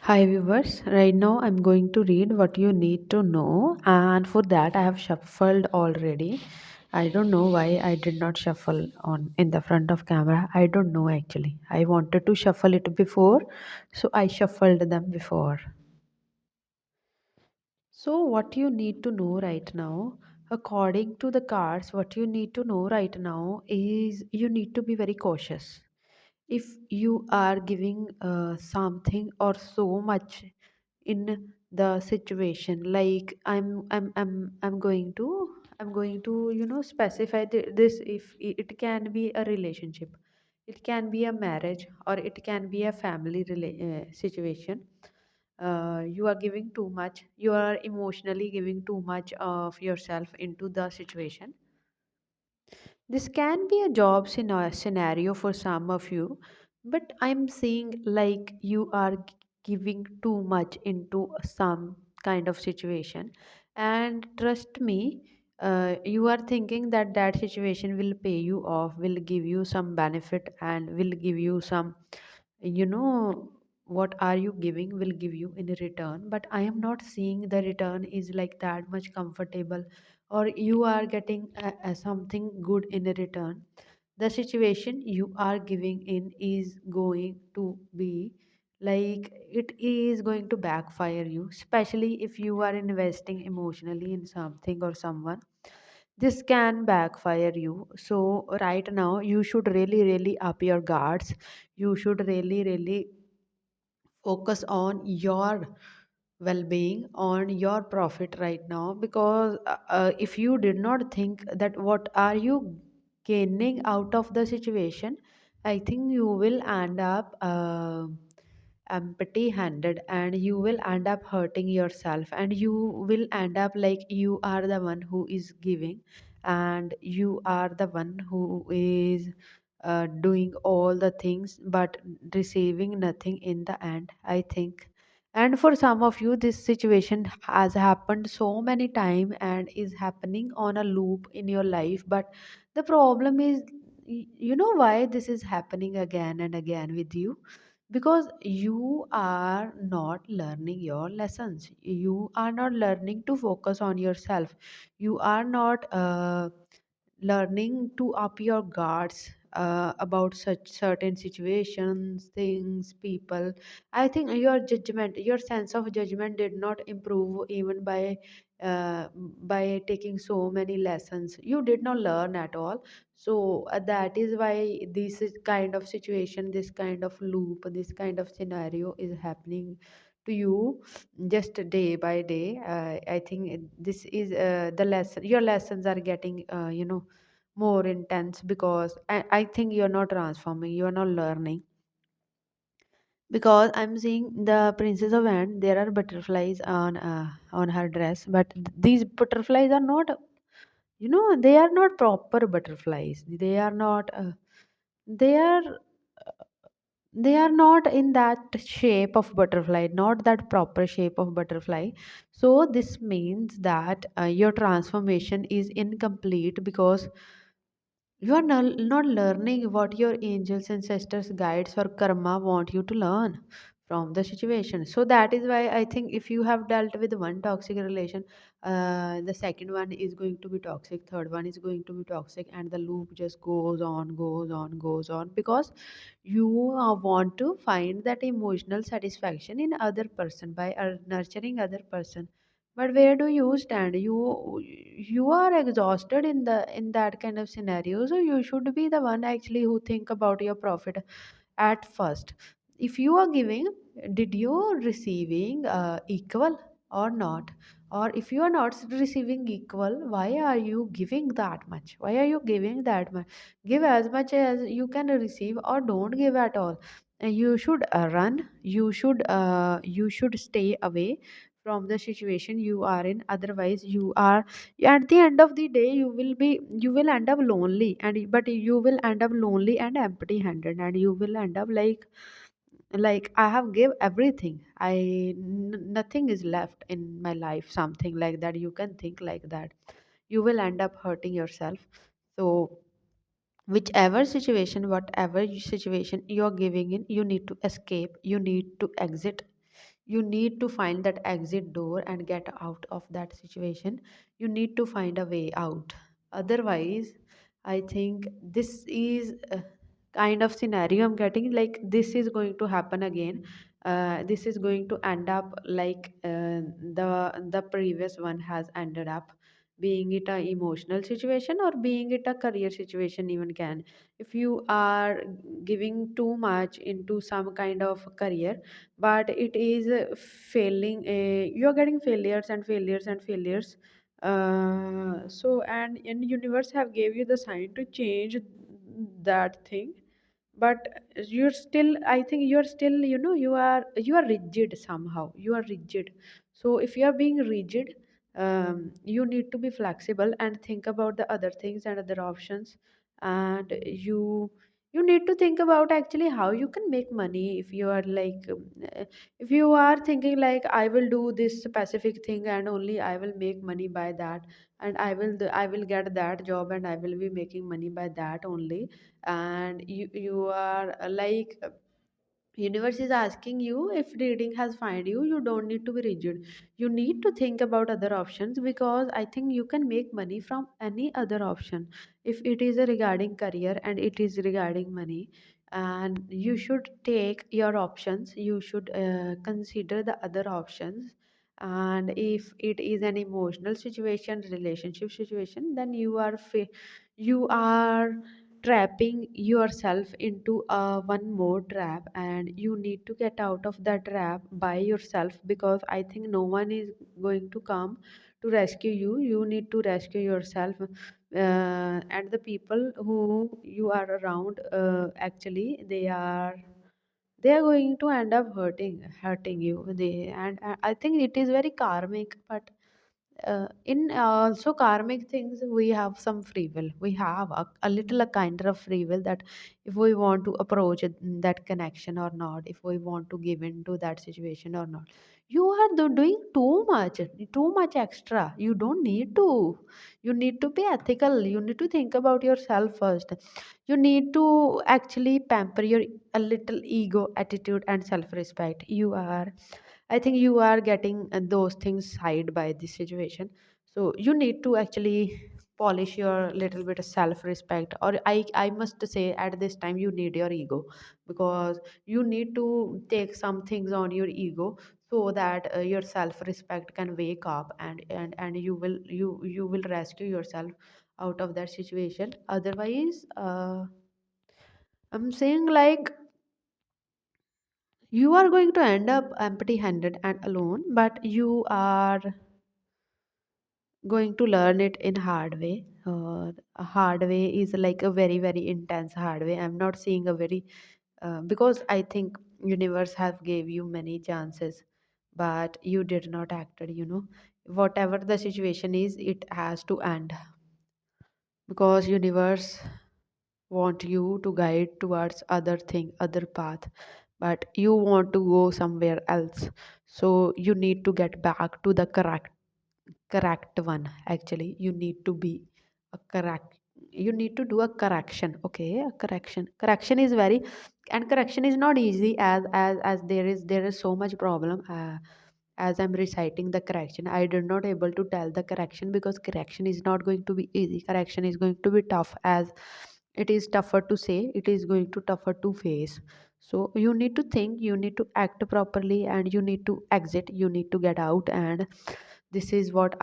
Hi viewers, right now I'm going to read what you need to know, and for that I have shuffled already. I don't know why I did not shuffle on in the front of camera. I don't know actually. I wanted to shuffle it before, so I shuffled them before. So what you need to know right now, according to the cards, what you need to know right now is you need to be very cautious. If you are giving something or so much in the situation, like I'm going to specify this. If it can be a relationship, it can be a marriage, or it can be a family situation. You are giving too much, you are emotionally giving too much of yourself into the situation. This can be a job scenario for some of you, but I'm seeing like you are giving too much into some kind of situation. And trust me, you are thinking that that situation will pay you off, will give you some benefit, and will give you some, you know, what are you giving will give you in return. But I am not seeing the return is like that much comfortable, or you are getting something good in return. The situation you are giving in is going to be like it is going to backfire you, especially if you are investing emotionally in something or someone. This can backfire you. So right now you should really up your guards. You should really focus on your well-being, on your profit right now, because if you did not think that what are you gaining out of the situation, I think you will end up empty handed, and you will end up hurting yourself, and you will end up like you are the one who is giving, and you are the one who is doing all the things but receiving nothing in the end, I think. And for some of you this situation has happened so many times and is happening on a loop in your life. But the problem is, you know why this is happening again and again with you? Because you are not learning your lessons, you are not learning to focus on yourself, you are not learning to up your guards about such certain situations, things, people. I think your judgment, your sense of judgment did not improve even by taking so many lessons. You did not learn at all. So that is why kind of situation, this kind of loop, this kind of scenario is happening to you just day by day. I think this is the lesson. Your lessons are getting more intense, because I think you're not transforming, you're not learning. Because I'm seeing the Princess of Ant, there are butterflies on her dress, but these butterflies are not, they are not proper butterflies. They are they are not in that shape of butterfly, not that proper shape of butterfly. So this means that your transformation is incomplete, because you are not learning what your angels, ancestors, guides, or karma want you to learn from the situation. So that is why I think if you have dealt with one toxic relation, the second one is going to be toxic, third one is going to be toxic, and the loop just goes on, because you want to find that emotional satisfaction in other person by nurturing other person. But where do you stand? You are exhausted in that kind of scenario, so you should be the one actually who think about your profit at first. If you are giving, did you receiving equal or not? Or if you are not receiving equal, why are you giving that much? Why are you giving that much? Give as much as you can receive, or don't give at all. And you should run, you should stay away from the situation you are in. Otherwise you are, at the end of the day, you will end up lonely, and but you will end up lonely and empty handed, and you will end up like I have give everything, nothing is left in my life, something like that. You can think like that. You will end up hurting yourself. So whichever situation, whatever situation you're giving in, you need to escape, you need to exit, you need to find that exit door and get out of that situation. You need to find a way out. Otherwise, I think this is a kind of scenario I'm getting, like this is going to happen again. This is going to end up like the previous one has ended up, being it a emotional situation or being it a career situation even can. If you are giving too much into some kind of career, but it is failing, you're getting failures and failures and failures. So and in universe have gave you the sign to change that thing, but you're still, I think you're still, you are rigid, somehow you are rigid. So if you are being rigid, you need to be flexible and think about the other things and other options. And you need to think about actually how you can make money. If you are like if you are thinking like I will do this specific thing and only I will make money by that, and I will get that job and I will be making money by that only, and you are like universe is asking you, if reading has find you, you don't need to be rigid. You need to think about other options, because I think you can make money from any other option. If it is regarding career and it is regarding money, and you should take your options, you should consider the other options. And if it is an emotional situation, relationship situation, then you are trapping yourself into one more trap, and you need to get out of that trap by yourself, because I think no one is going to come to rescue you. You need to rescue yourself. And the people who you are around, actually they are going to end up hurting you. And I think it is very karmic. But in also karmic things, we have some free will. We have a little a kind of free will, that if we want to approach that connection or not, if we want to give in to that situation or not. You are doing too much extra. You don't need to. You need to be ethical. You need to think about yourself first. You need to actually pamper your a little ego, attitude and self respect. I think you are getting those things side by this situation. So you need to actually polish your little bit of self-respect, or I must say at this time you need your ego, because you need to take some things on your ego, so that your self-respect can wake up, and you will rescue yourself out of that situation. Otherwise, I'm saying like you are going to end up empty handed and alone, but you are going to learn it in hard way. A hard way is like a very very intense hard way. I'm not seeing a very because I think universe have gave you many chances, but you did not acted. Whatever the situation is, it has to end, because universe want you to guide towards other thing, other path, but you want to go somewhere else. So you need to get back to the correct one. Actually, you need to be a correct, you need to do a correction. Okay, a correction is very, and correction is not easy, as there is so much problem. As I'm reciting the correction, I did not able to tell the correction, because correction is not going to be easy. Correction is going to be tough, as it is tougher to say, it is going to tougher to face. So you need to think, you need to act properly, and you need to exit, you need to get out. And this is what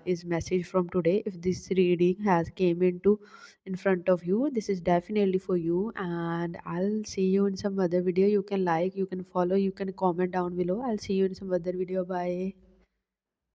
is message from today. If this reading has came into in front of you, this is definitely for you, and I'll see you in some other video. You can like, you can follow, you can comment down below. I'll see you in some other video. Bye.